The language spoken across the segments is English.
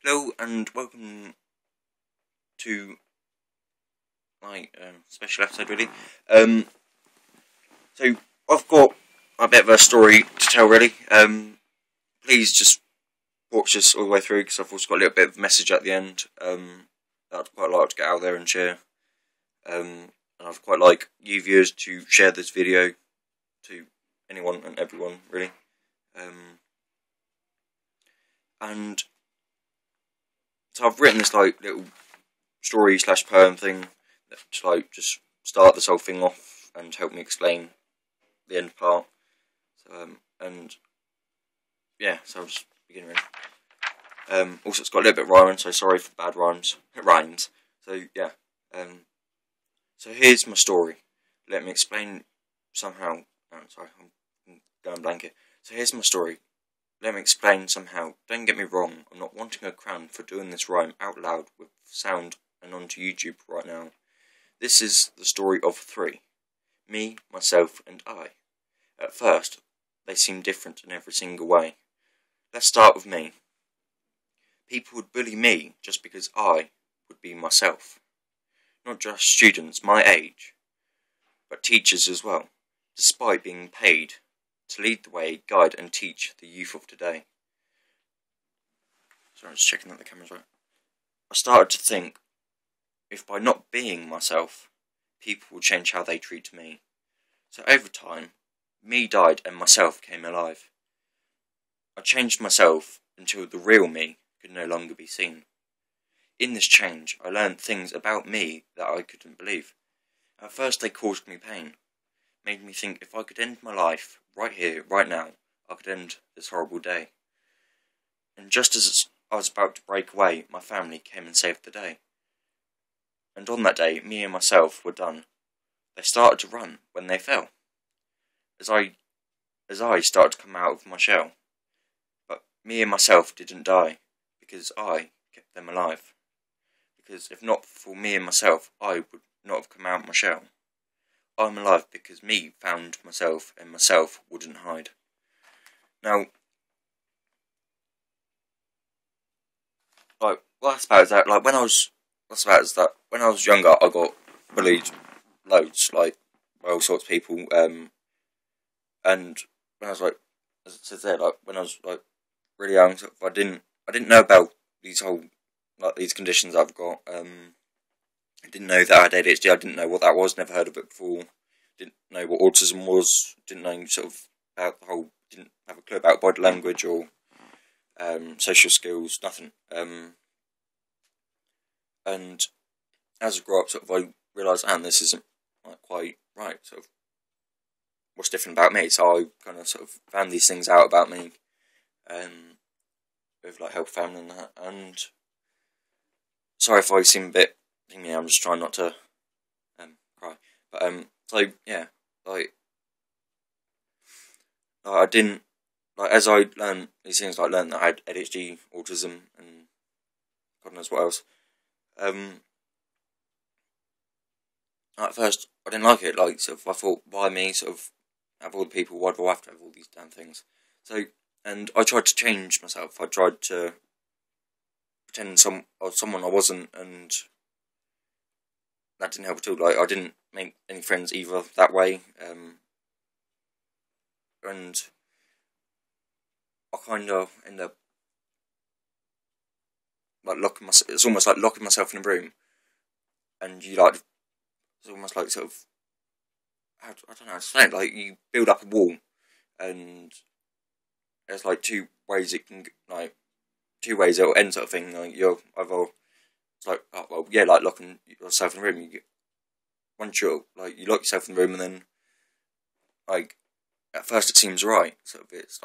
Hello and welcome to my special episode, really. So I've got a bit of a story to tell, really. Please just watch this all the way through because I've also got a little bit of a message at the end. That I'd quite like to get out there and share. And I'd quite like you viewers to share this video to anyone and everyone, really. And so I've written this little story / poem thing to just start this whole thing off and help me explain the end part. So and yeah, so I'll just begin really. Also it's got a little bit of rhyming, so sorry for bad rhymes. It rhymes. So yeah. So here's my story. Let me explain somehow. Sorry, I'm going blank here. So here's my story. Let me explain somehow. Don't get me wrong, I'm not wanting a crown for doing this rhyme out loud with sound and onto YouTube right now. This is the story of three. Me, myself, and I. At first, they seem different in every single way. Let's start with me. People would bully me just because I would be myself. Not just students my age, but teachers as well, despite being paid to lead the way, guide and teach the youth of today. Sorry, I'm just checking that the camera's right. I started to think, if by not being myself, people will change how they treat me. So over time, me died and myself came alive. I changed myself until the real me could no longer be seen. In this change, I learned things about me that I couldn't believe. At first they caused me pain, made me think if I could end my life right here, right now, I could end this horrible day. And just as I was about to break away, my family came and saved the day. And on that day, me and myself were done. They started to run when they fell. As I started to come out of my shell. But me and myself didn't die, because I kept them alive. Because if not for me and myself, I would not have come out of my shell. I'm alive because me found myself and myself wouldn't hide. Now, what that's about is that, when I was younger, I got bullied loads, by all sorts of people, and when I was as it says there, when I was really young, I didn't know about these these conditions I've got. I didn't know that I had ADHD. I didn't know what that was. Never heard of it before. Didn't know what autism was. Didn't know about the whole. Didn't have a clue about body language or social skills. Nothing. And as I grew up, I realised, this isn't quite right. What's different about me? So I kind of found these things out about me, with help family and that. And sorry if I seem a bit. I'm just trying not to cry. But so yeah, I didn't as I learned these things. Learned that I had ADHD, autism, and God knows what else. At first, I didn't like it. I thought, why me? Have all the people. Why do I have to have all these damn things? And I tried to change myself. I tried to pretend someone I wasn't, and that didn't help at all. I didn't make any friends either that way. And I kind of end up locking myself. It's almost like locking myself in a room, and you it's almost I don't know how to say it. You build up a wall, and there's two ways it can two ways it'll end, sort of thing. You're either locking yourself in a room. Once you lock yourself in the room, and then at first it seems right. It's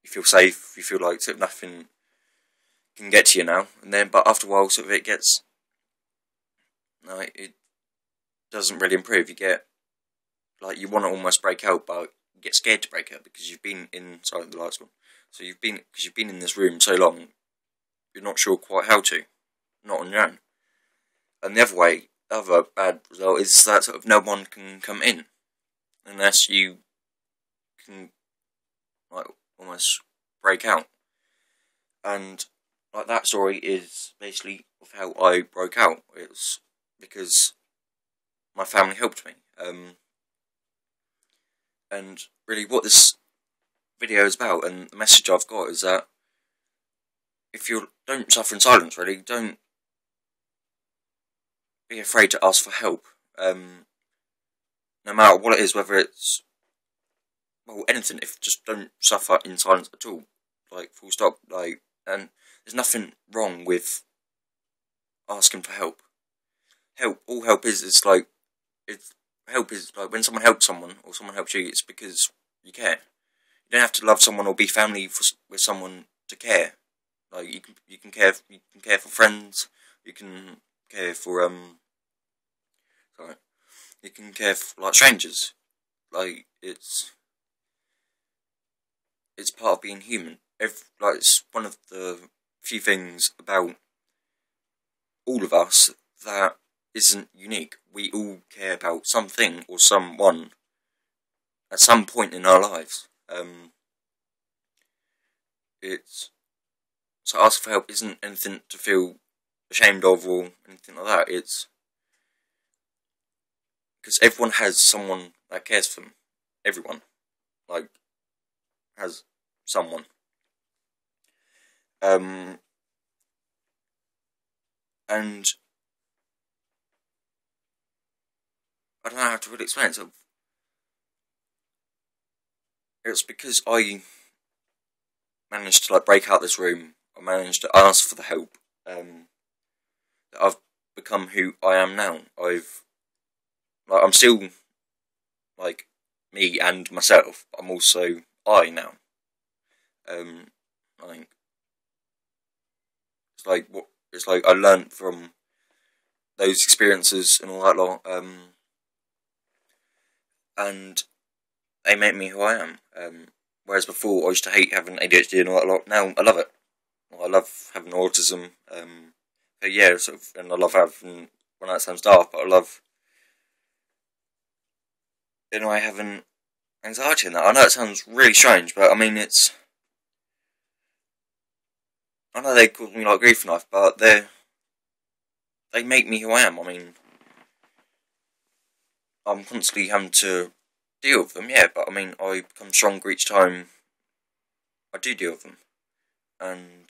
you feel safe. You feel nothing can get to you now. And then, but after a while, it gets it doesn't really improve. You get you want to almost break out, but you get scared to break out because you've been in. Sorry, the lights gone. So you've been in this room so long, you're not sure quite how to, not on your own. And the other bad result is that no one can come in unless you can almost break out. And like that story is basically of how I broke out. It's because my family helped me. And really, what this video is about, and the message I've got, is that if you don't suffer in silence, really, don't be afraid to ask for help. No matter what it is, whether it's anything. If just don't suffer in silence at all, like full stop. And there's nothing wrong with asking for help. All help is like help is like when someone helps someone or someone helps you. It's because you care. You don't have to love someone or be family with someone to care. Like you can care for friends. You can care for sorry. You can care for like strangers. Like it's part of being human. It's one of the few things about all of us that isn't unique. We all care about something or someone at some point in our lives. So asking for help isn't anything to feel ashamed of or anything like that. It's because everyone has someone that cares for them. Everyone, has someone. And I don't know how to really explain it. So it's because I managed to break out this room. I managed to ask for the help. That I've become who I am now. I'm still me and myself. I'm also I now. It's like I learnt from those experiences and all that lot. And they make me who I am. Whereas before I used to hate having ADHD and all that lot. Now I love it. I love having autism. Yeah, and I love having. Well, that sounds daft, but I love having anxiety and that. I know it sounds really strange, but I mean I know they call me grief knife, but they make me who I am. I mean, I'm constantly having to deal with them, yeah, but I mean, I become stronger each time I do deal with them. And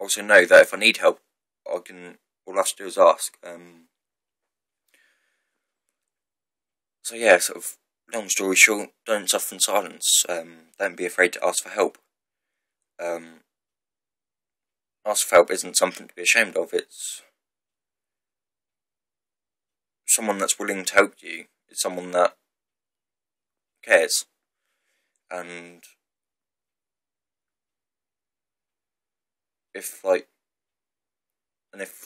also know that if I need help, all I have to do is ask. So yeah, long story short, don't suffer in silence. Don't be afraid to ask for help. Ask for help isn't something to be ashamed of. It's someone that's willing to help you. It's someone that cares. And if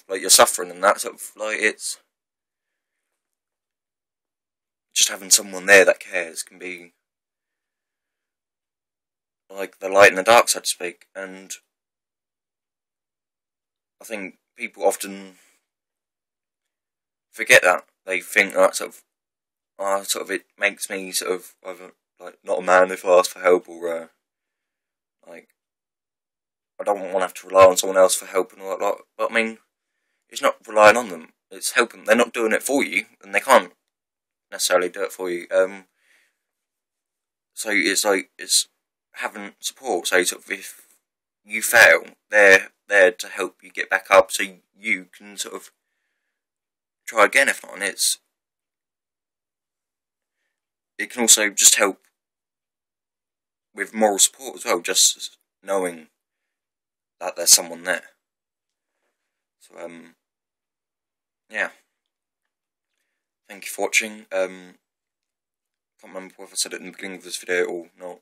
you're suffering and that it's just having someone there that cares can be like the light in the dark, so to speak. And I think people often forget that. They think that it makes me either not a man if I ask for help, or I don't want to have to rely on someone else for help and all that lot. But I mean, it's not relying on them. It's helping. They're not doing it for you, and they can't necessarily do it for you. So it's having support. So if you fail, they're there to help you get back up, so you can try again if not. And it can also just help with moral support as well, just knowing that there's someone there. So yeah. Thank you for watching. Can't remember if I said it in the beginning of this video or not.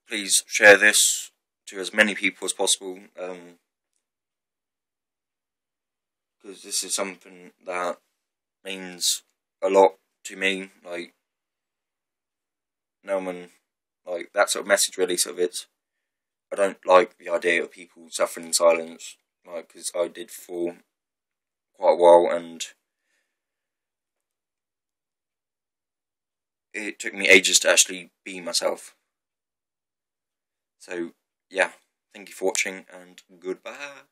Please share this to as many people as possible, because this is something that means a lot to me. No one, that message really. I don't like the idea of people suffering in silence, because I did for quite a while, and it took me ages to actually be myself. So, yeah. thank you for watching, and goodbye.